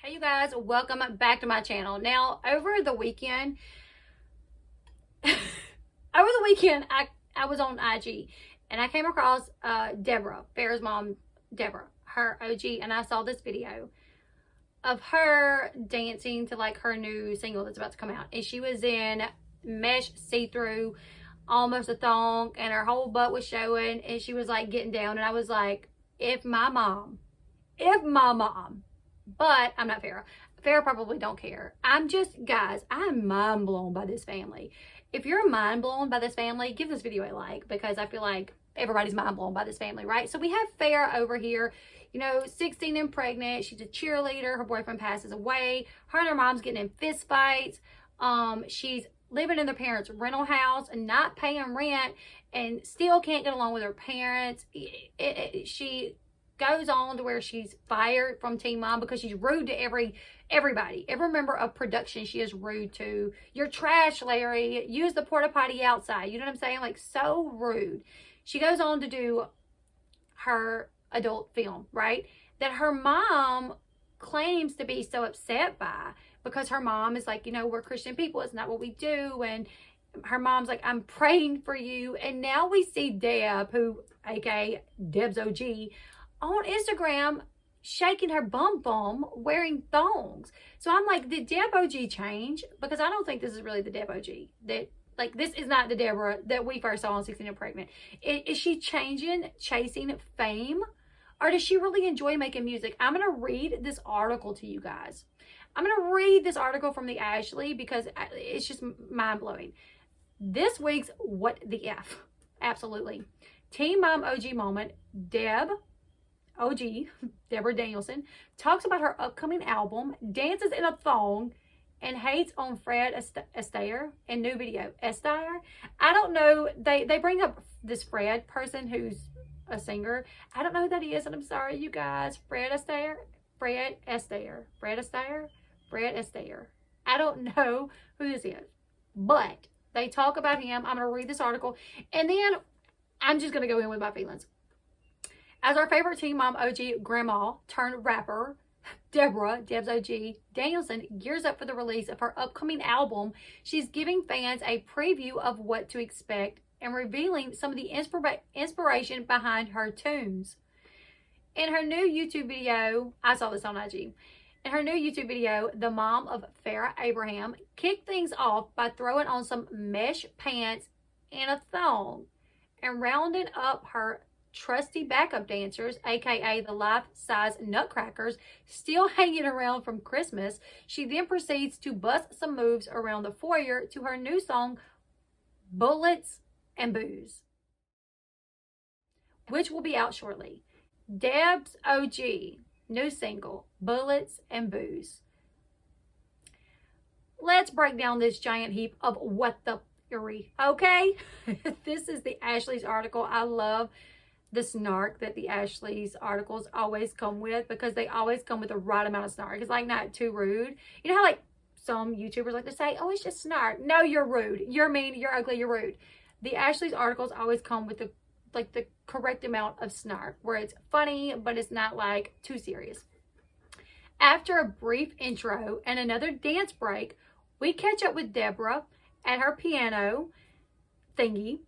Hey you guys, welcome back to my channel. Now, over the weekend, I was on IG and I came across Deborah, Farrah's mom, Deborah, her OG, and I saw this video of her dancing to like her new single that's about to come out. And she was in mesh see-through, almost a thong, and her whole butt was showing, and she was like getting down. And I was like, if my mom, but I'm not Farrah. Farrah probably don't care. Guys, I'm mind blown by this family. If you're mind blown by this family, give this video a like, because I feel like everybody's mind blown by this family, right? So we have Farrah over here, you know, 16 and pregnant. She's a cheerleader. Her boyfriend passes away. Her and her mom's getting in fist fights. She's living in their parents' rental house and not paying rent and still can't get along with her parents. She goes on to where she's fired from Teen Mom because she's rude to everybody. Every member of production she is rude to. You're trash, Larry. Use the porta potty outside. You know what I'm saying? Like, so rude. She goes on to do her adult film, right? That her mom claims to be so upset by, because her mom is like, you know, we're Christian people. It's not what we do. And her mom's like, I'm praying for you. And now we see Deb, who, aka Debz OG, on Instagram shaking her bum wearing thongs. So I'm like, did Deb OG change? Because I don't think this is really the Deb OG. That, like, this is not the Deborah that we first saw on 16 and Pregnant. Is she chasing fame? Or does she really enjoy making music? I'm going to read this article to you guys. I'm going to read this article from the Ashley because it's just mind-blowing. This week's What the F. Absolutely. Teen Mom OG moment. Deborah Danielson, talks about her upcoming album, dances in a thong, and hates on Fred Astaire in new video. Astaire? I don't know. They bring up this Fred person who's a singer. I don't know who that is, and I'm sorry, you guys. Fred Astaire. I don't know who this is, but they talk about him. I'm going to read this article, and then I'm just going to go in with my feelings. As our favorite Teen Mom OG grandma turned rapper, Deb's OG Danielson, gears up for the release of her upcoming album, she's giving fans a preview of what to expect and revealing some of the inspiration behind her tunes. In her new YouTube video, I saw this on IG. In her new YouTube video, the mom of Farrah Abraham kicked things off by throwing on some mesh pants and a thong and rounding up her trusty backup dancers, aka the life-size nutcrackers, still hanging around from Christmas. She then proceeds to bust some moves around the foyer to her new song, Bullets and Booze, which will be out shortly. Deb's OG, new single, Bullets and Booze. Let's break down this giant heap of what the fury, okay? This is the Ashley's article. I love the snark that the Ashley's articles always come with, because they always come with the right amount of snark. It's like not too rude. You know how like some YouTubers like to say, oh, it's just snark. No, you're rude. You're mean. You're ugly. You're rude. The Ashley's articles always come with the correct amount of snark, where it's funny, but it's not like too serious. After a brief intro and another dance break, we catch up with Deborah at her piano thingy.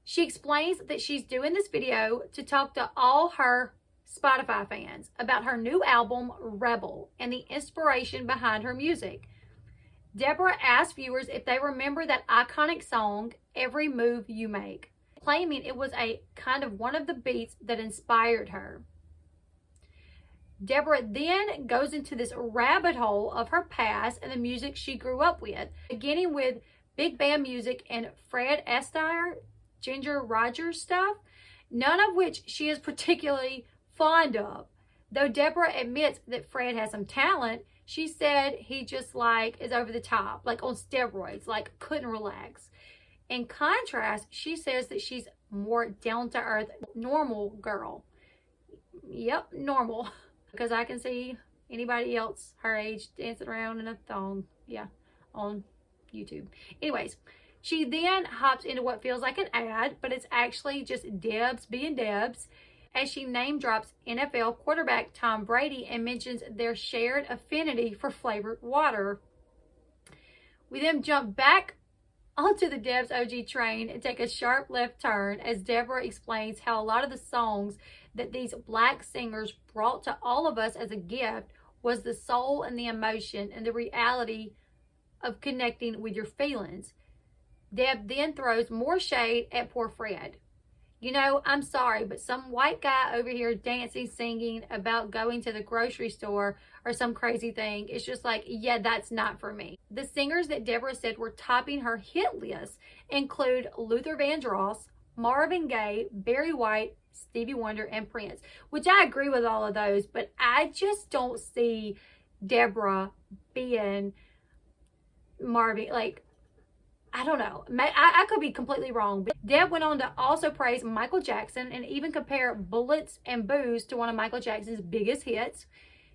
She explains that she's doing this video to talk to all her Spotify fans about her new album, Rebel, and the inspiration behind her music. Deborah asked viewers if they remember that iconic song, Every Move You Make, claiming it was a kind of one of the beats that inspired her. Deborah then goes into this rabbit hole of her past and the music she grew up with, beginning with big band music and Fred Astaire, Ginger Rogers stuff, none of which she is particularly fond of. Though Deborah admits that Fred has some talent, she said he just like is over the top, like on steroids, like couldn't relax. In contrast, she says that she's more down-to-earth, normal girl. Yep, normal. Because I can see anybody else her age dancing around in a thong, yeah, on YouTube. Anyways, she then hops into what feels like an ad, but it's actually just Debz being Debz. as she name drops NFL quarterback Tom Brady and mentions their shared affinity for flavored water. We then jump back onto the Debz OG train and take a sharp left turn as Deborah explains how a lot of the songs that these black singers brought to all of us as a gift was the soul and the emotion and the reality of connecting with your feelings. Deb then throws more shade at poor Fred. You know, I'm sorry, but some white guy over here dancing, singing about going to the grocery store or some crazy thing. It's just like, yeah, that's not for me. The singers that Deborah said were topping her hit list include Luther Vandross, Marvin Gaye, Barry White, Stevie Wonder, and Prince, which I agree with all of those, but I just don't see Deborah being Marvin, like, I don't know. I could be completely wrong. But Deb went on to also praise Michael Jackson and even compare Bullets and Booze to one of Michael Jackson's biggest hits.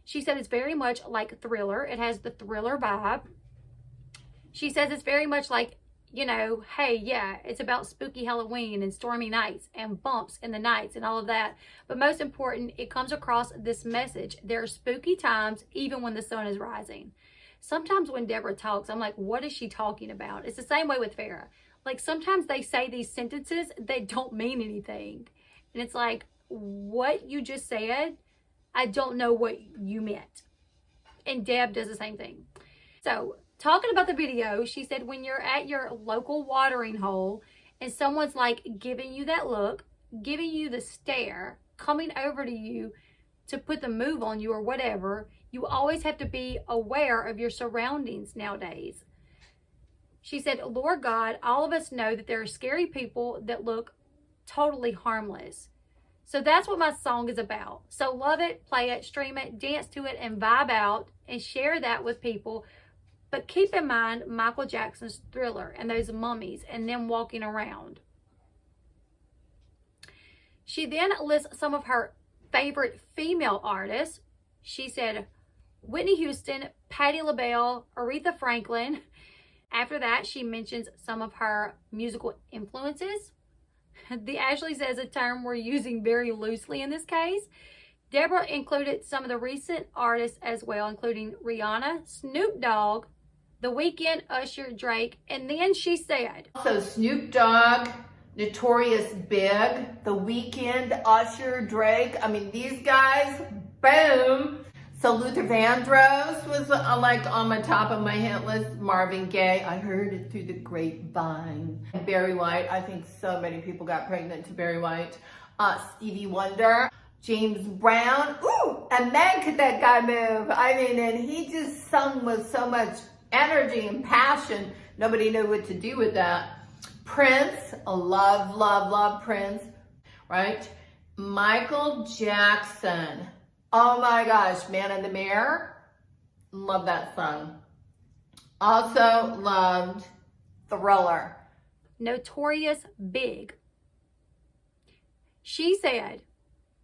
She said it's very much like Thriller. It has the Thriller vibe. She says it's very much like, you know, hey, yeah, it's about spooky Halloween and stormy nights and bumps in the nights and all of that. But most important, it comes across this message. There are spooky times even when the sun is rising. Sometimes when Deborah talks, I'm like, what is she talking about? It's the same way with Farrah. Like, sometimes they say these sentences that don't mean anything. And it's like, what you just said, I don't know what you meant. And Deb does the same thing. So, talking about the video, she said when you're at your local watering hole and someone's like giving you that look, giving you the stare, coming over to you to put the move on you or whatever, you always have to be aware of your surroundings nowadays. She said, Lord God, all of us know that there are scary people that look totally harmless. So that's what my song is about. So love it, play it, stream it, dance to it, and vibe out and share that with people. But keep in mind Michael Jackson's Thriller and those mummies and them walking around. She then lists some of her favorite female artists. She said Whitney Houston, Patti LaBelle, Aretha Franklin. After that, she mentions some of her musical influences. The Ashley says a term we're using very loosely in this case. Deborah included some of the recent artists as well, including Rihanna, Snoop Dogg, The Weeknd, Usher, Drake, and then she said, also Snoop Dogg, Notorious Big, The Weeknd, Usher, Drake. I mean, these guys, boom. So Luther Vandross was like on my top of my hit list. Marvin Gaye, I heard it through the grapevine. And Barry White, I think so many people got pregnant to Barry White. Stevie Wonder, James Brown. Ooh, and man, could that guy move. I mean, and he just sung with so much energy and passion. Nobody knew what to do with that. Prince, love Prince, right? Michael Jackson. Oh my gosh, Man in the Mirror. Love that song. Also loved Thriller. Notorious Big. She said,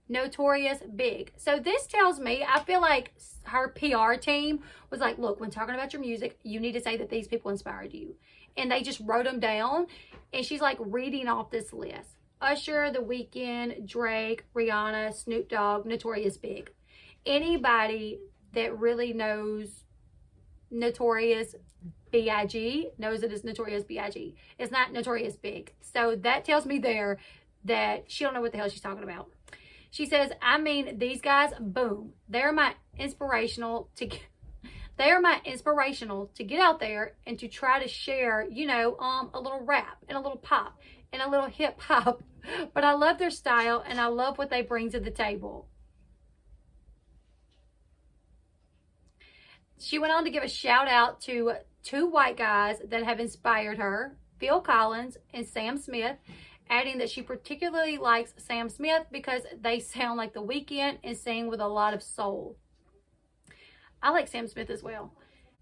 Notorious Big. So this tells me, I feel like her PR team was like, look, when talking about your music, you need to say that these people inspired you. And they just wrote them down. And she's like reading off this list. Usher, The Weeknd, Drake, Rihanna, Snoop Dogg, Notorious Big. Anybody that really knows Notorious B.I.G. knows it is Notorious B.I.G. It's not Notorious Big. So that tells me there that she don't know what the hell she's talking about. She says, I mean, these guys, boom. They're my inspirational to get out there and to try to share, you know, a little rap and a little pop and a little hip hop. But I love their style and I love what they bring to the table. She went on to give a shout out to two white guys that have inspired her, Phil Collins and Sam Smith, adding that she particularly likes Sam Smith because they sound like The Weeknd and sing with a lot of soul. I like Sam Smith as well.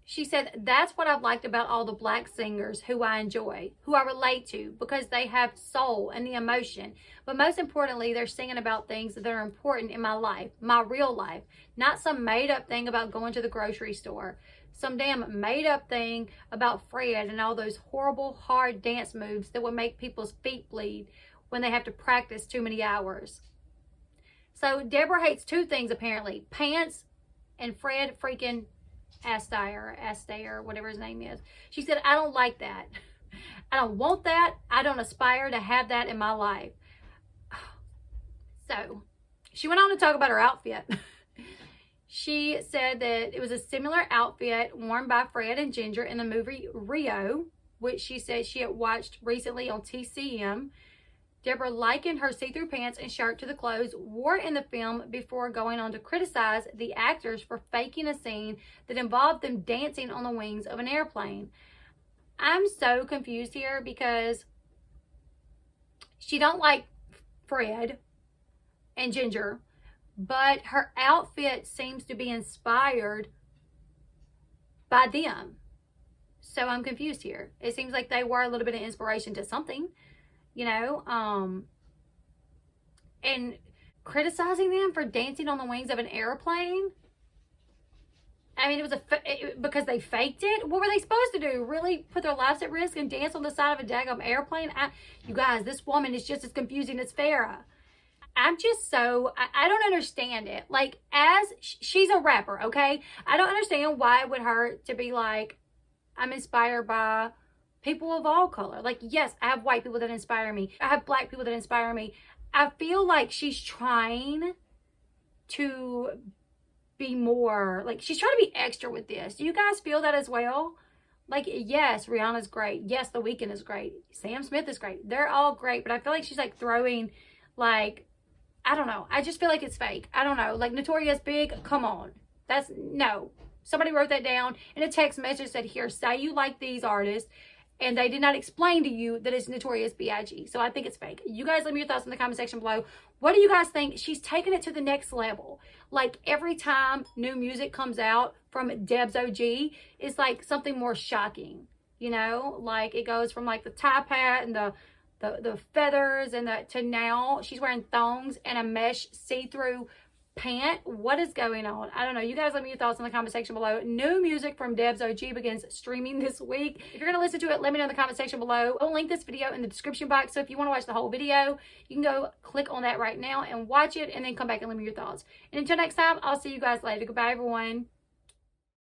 She said, that's what I've liked about all the black singers who I enjoy, who I relate to, because they have soul and the emotion. But most importantly, they're singing about things that are important in my life, my real life. Not some made-up thing about going to the grocery store. Some damn made-up thing about Fred and all those horrible, hard dance moves that would make people's feet bleed when they have to practice too many hours. So Deborah hates two things apparently: pants and Fred freaking Astaire, whatever his name is. She said, I don't like that. I don't want that. I don't aspire to have that in my life. So she went on to talk about her outfit. She said that it was a similar outfit worn by Fred and Ginger in the movie Rio, which she said she had watched recently on TCM. Deborah likened her see-through pants and shirt to the clothes wore in the film before going on to criticize the actors for faking a scene that involved them dancing on the wings of an airplane. I'm so confused here because she don't like Fred and Ginger, but her outfit seems to be inspired by them. So I'm confused here. It seems like they were a little bit of inspiration to something, you know, and criticizing them for dancing on the wings of an airplane. I mean, it was because they faked it. What were they supposed to do? Really put their lives at risk and dance on the side of a daggum airplane? You guys, this woman is just as confusing as Farrah. I'm just so, I don't understand it. Like, she's a rapper, okay? I don't understand why it would hurt to be like, I'm inspired by people of all color. Like, yes, I have white people that inspire me. I have black people that inspire me. I feel like she's trying to be more, like, she's trying to be extra with this. Do you guys feel that as well? Like, yes, Rihanna's great. Yes, The Weeknd is great. Sam Smith is great. They're all great. But I feel like she's, like, throwing, like, I don't know. I just feel like it's fake. I don't know. Like, Notorious Big, come on. No. Somebody wrote that down in a text message, said, here, say you like these artists, and they did not explain to you that it's Notorious B.I.G. So I think it's fake. You guys leave me your thoughts in the comment section below. What do you guys think? She's taking it to the next level. Like, every time new music comes out from Debz OG, it's like something more shocking. You know? Like, it goes from like the top hat and the feathers and to now she's wearing thongs and a mesh see-through pant. What is going on? I don't know. You guys let me your thoughts in the comment section below. New music from Debz OG begins streaming this week. If you're going to listen to it, let me know in the comment section below. I'll link this video in the description box. So if you want to watch the whole video, you can go click on that right now and watch it and then come back and let me your thoughts. And until next time, I'll see you guys later. Goodbye, everyone.